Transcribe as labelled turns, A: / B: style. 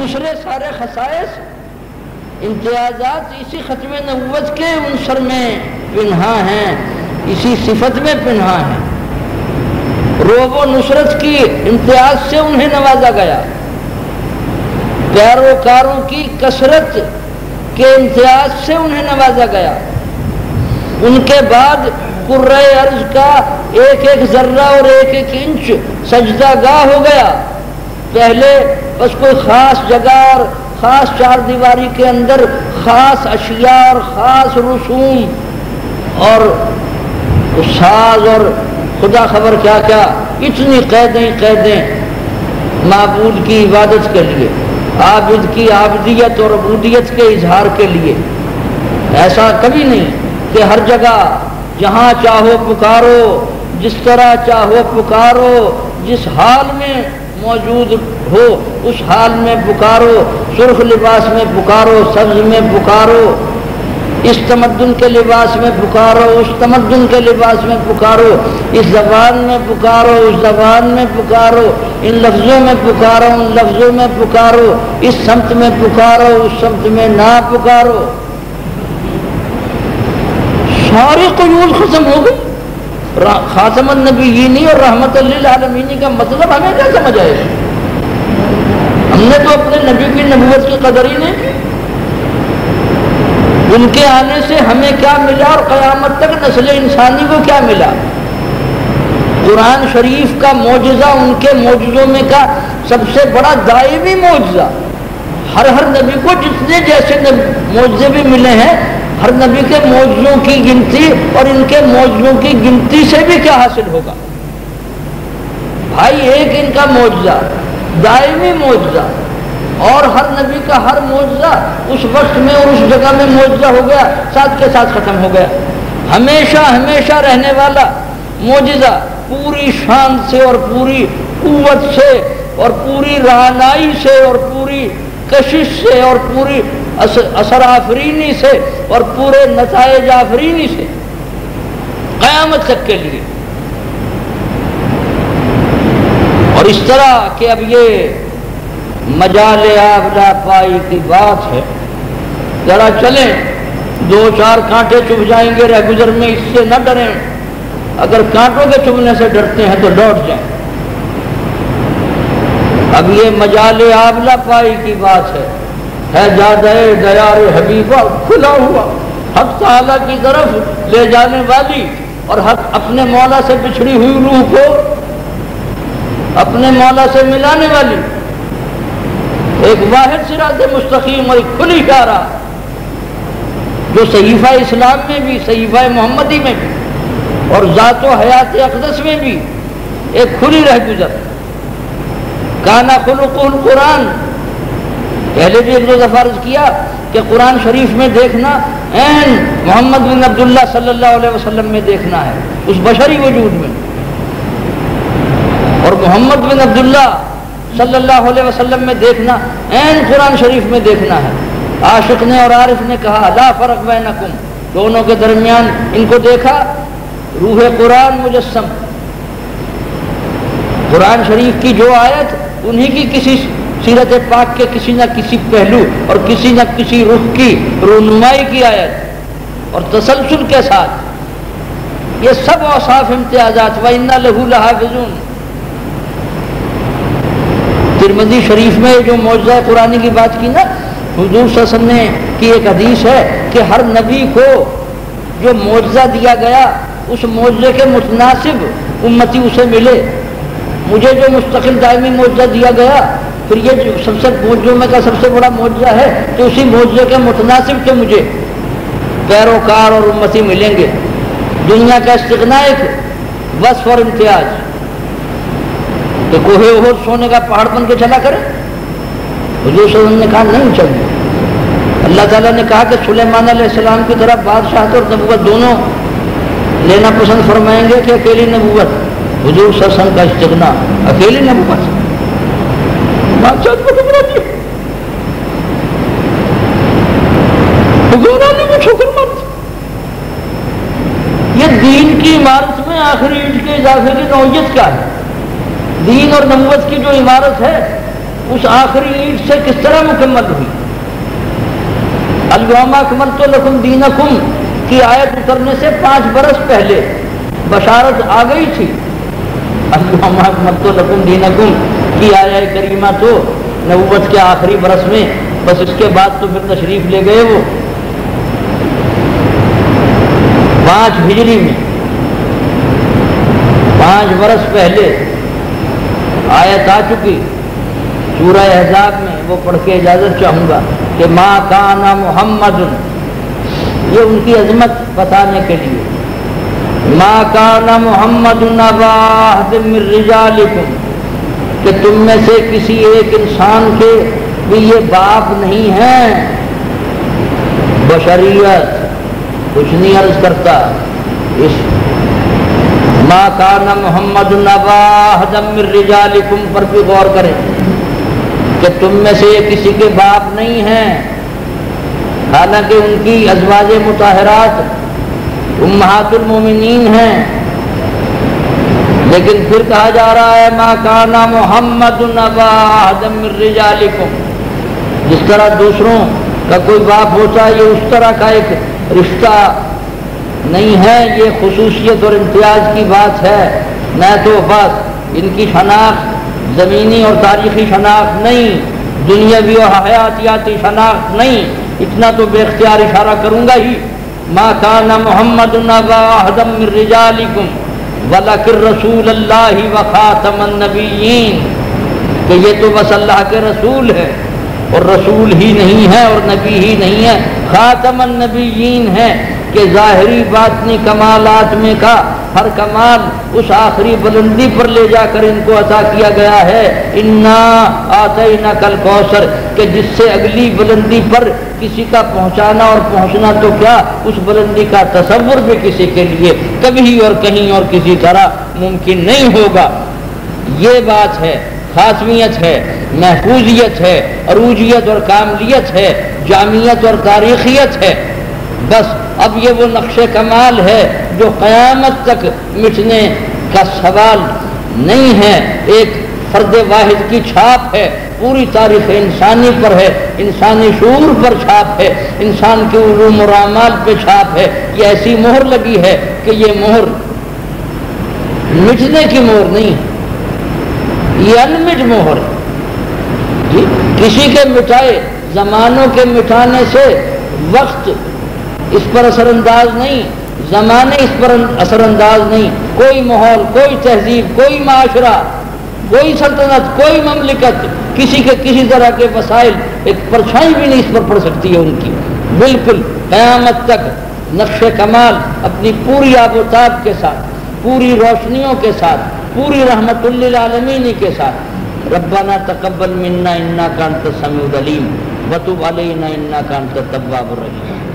A: دوسرے سارے خصائص امتیازات اسی ختم نبوت کے عنصر میں پنہا ہیں، اسی صفت میں پنہا ہیں۔ روب و نصرت کی امتیاز سے انہیں نوازا گیا، پیروکاروں کی کثرت کے امتیاز سے انہیں نوازا گیا۔ ان کے بعد قرۂ ارض کا ایک ایک ذرہ اور ایک ایک انچ سجدہ گاہ ہو گیا۔ پہلے بس کوئی خاص جگہ اور خاص چار دیواری کے اندر خاص اشیاء اور خاص رسوم اور ساز اور خدا خبر کیا کیا، اتنی قیدیں معبود کی عبادت کے لیے، عابد کی عابدیت اور عبودیت کے اظہار کے لیے۔ ایسا کبھی نہیں کہ ہر جگہ جہاں چاہو پکارو، جس طرح چاہو پکارو، جس حال میں موجود ہو اس حال میں پکارو، سرخ لباس میں پکارو، سبز میں پکارو، اس تمدن کے لباس میں پکارو، اس تمدن کے لباس میں پکارو، اس زبان میں پکارو، اس زبان میں پکارو، ان لفظوں میں پکارو، ان لفظوں میں پکارو، اس سمت میں پکارو، اس سمت میں نہ پکارو۔ ساری قیود ختم ہو گئی۔ خاتم النبیین اور رحمت للعالمین کا مطلب ہمیں کیا سمجھ آئے؟ ہم نے تو اپنے نبی کی نبوت کی قدر ہی نہیں کی۔ ان کے آنے سے ہمیں کیا ملا اور قیامت تک نسل انسانی کو کیا ملا؟ قرآن شریف کا معجزہ ان کے معجزوں میں کا سب سے بڑا دائمی معجزہ۔ ہر نبی کو جتنے جیسے معجزے بھی ملے ہیں، ہر نبی کے معجزوں کی گنتی اور ان کے معجزوں کی گنتی سے بھی کیا حاصل ہوگا؟ بھائی ایک ان کا معجزہ دائمی معجزہ، اور ہر نبی کا ہر معجزہ اس وقت میں اور اس جگہ میں معجزہ ہو گیا، ساتھ کے ساتھ ختم ہو گیا۔ ہمیشہ ہمیشہ رہنے والا معجزہ پوری شان سے اور پوری قوت سے اور پوری رعنائی سے اور پوری کشش سے اور پوری اثر آفرینی سے اور پورے نتائج آفرینی سے قیامت تک کے لیے۔ اور اس طرح کہ اب یہ مجال آبلا پائی کی بات ہے، ذرا چلیں، دو چار کانٹے چبھ جائیں گے رہ گزر میں، اس سے نہ ڈریں۔ اگر کانٹوں کے چبھنے سے ڈرتے ہیں تو لوٹ جائیں۔ اب یہ مجال آبلا پائی کی بات ہے جادہ دیار حبیبہ کھلا ہوا، حق تعالیٰ کی طرف لے جانے والی اور حق اپنے مولا سے بچھڑی ہوئی روح کو اپنے مولا سے ملانے والی ایک واحد صراط مستقیم اور ایک کھلی راہ، جو صحیفہ اسلام میں بھی، صحیفہ محمدی میں بھی اور ذات و حیات اقدس میں بھی ایک کھلی رہ گزر۔ کانا خلق القرآن، پہلے بھی ایک دو دفعہ عرض کیا کہ قرآن شریف میں دیکھنا عین محمد بن عبداللہ صلی اللہ علیہ وسلم میں دیکھنا ہے، اس بشری وجود میں، اور محمد بن عبداللہ صلی اللہ علیہ وسلم میں دیکھنا عین قرآن شریف میں دیکھنا ہے۔ عاشق نے اور عارف نے کہا لا فرق بینکم، دونوں کے درمیان ان کو دیکھا، روح قرآن مجسم، قرآن شریف کی جو آیت انہی کی کسی سیرت پاک کے کسی نہ کسی پہلو اور کسی نہ کسی رخ کی رونمائی کی آیت اور تسلسل کے ساتھ، یہ سب اوصاف امتیازات وَإِنَّا لَهُ لَحَافِظُونَ۔ ترمذی شریف میں جو معجزہ قرآنی کی بات کی نا، حضور صلی اللہ علیہ وسلم کی ایک حدیث ہے کہ ہر نبی کو جو معجزہ دیا گیا اس معجزے کے متناسب امتی اسے ملے۔ مجھے جو مستقل دائمی معجزہ دیا گیا، پھر یہ جو سب سے معجزوں میں کا سب سے بڑا معجزہ ہے، تو اسی معجزے کے متناسب کے مجھے پیروکار اور امتی ملیں گے۔ دنیا کا استغنا ایک وصف اور امتیاز، تو کوہ احد سونے کا پہاڑ بن کے چلا کرے؟ حضور صلی اللہ علیہ وسلم نے کہا نہیں چلیے۔ اللہ تعالیٰ نے کہا کہ سلیمان علیہ السلام کی طرح بادشاہت اور نبوت دونوں لینا پسند فرمائیں گے کہ اکیلی نبوت؟ حضور صلی اللہ علیہ وسلم کا استغنا اکیلی نبوت، بادشاہت کو ٹکرا دیا، حضور نے وہ شکر مت۔ یہ دین کی عمارت میں آخری اینٹ کے اضافے کی نوعیت کیا ہے؟ دین اور نبوت کی جو عمارت ہے اس آخری عید سے کس طرح مکمل ہوئی؟ الیوم اکملت لکم دینکم کی آیت اترنے سے 5 برس پہلے بشارت آ گئی تھی. الیوم اکملت لکم دینکم کی آیت کریمہ تو نبوت کے آخری برس میں، بس اس کے بعد تو پھر تشریف لے گئے وہ 5 ہجری میں. 5 برس پہلے آیت آ چکی سورہ احزاب میں، وہ پڑھ کے اجازت چاہوں گا کہ ما کان محمد، یہ ان کی عظمت بتانے کے لیے، ما کان محمد ابا احد من رجالکم، کہ تم میں سے کسی ایک انسان کے بھی یہ باپ نہیں ہیں. بشریت کچھ نہیں عرض کرتا. اس ما کان محمد ابا احد من رجالکم پر بھی غور کریں کہ تم میں سے کسی کے باپ نہیں ہیں، حالانکہ ان کی ازواج مطہرات امہات المومنین ہیں. لیکن پھر کہا جا رہا ہے ما کان محمد ابا احد من رجالکم. جس طرح دوسروں کا کوئی باپ ہوتا ہے، یہ اس طرح کا ایک رشتہ نہیں ہے، یہ خصوصیت اور امتیاز کی بات ہے. نہ تو بس ان کی شناخت زمینی اور تاریخی شناخت نہیں، دنیاوی اور حیاتیاتی شناخت نہیں. اتنا تو بے اختیار اشارہ کروں گا ہی. ما کان محمد ابا احد من رجالکم ولکن رسول اللہ وخاتم النبیین، کہ یہ تو بس اللہ کے رسول ہے اور رسول ہی نہیں ہے اور نبی ہی نہیں ہے، خاتم النبیین ہے کہ ظاہری باطنی کمالات میں کا ہر کمال اس آخری بلندی پر لے جا کر ان کو عطا کیا گیا ہے. انا آتیناک الکوثر، کہ جس سے اگلی بلندی پر کسی کا پہنچانا اور پہنچنا تو کیا، اس بلندی کا تصور بھی کسی کے لیے کبھی اور کہیں اور کسی طرح ممکن نہیں ہوگا. یہ بات ہے، خاتمیت ہے، محفوظیت ہے، عروجیت اور کاملیت ہے، جامعیت اور تاریخیت ہے. بس اب یہ وہ نقش کمال ہے جو قیامت تک مٹنے کا سوال نہیں ہے. ایک فرد واحد کی چھاپ ہے، پوری تاریخ انسانی پر ہے، انسانی شعور پر چھاپ ہے، انسان کے علوم و اعمال پہ چھاپ ہے. یہ ایسی مہر لگی ہے کہ یہ مہر مٹنے کی مہر نہیں ہے، یہ انمٹ مہر ہے. جی کسی کے مٹائے زمانوں کے مٹانے سے وقت اس پر اثر انداز نہیں، زمانے اس پر اثر انداز نہیں. کوئی ماحول، کوئی تہذیب، کوئی معاشرہ، کوئی سلطنت، کوئی مملکت، کسی کے کسی طرح کے وسائل ایک پرچھائی بھی نہیں اس پر پڑ سکتی ہے ان کی. بالکل قیامت تک نقش کمال اپنی پوری آب و تاب کے ساتھ، پوری روشنیوں کے ساتھ، پوری رحمت للعالمین کے ساتھ. ربنا تقبل منا انک انت السمیع العلیم وتب علینا انک انت التواب الرحیم.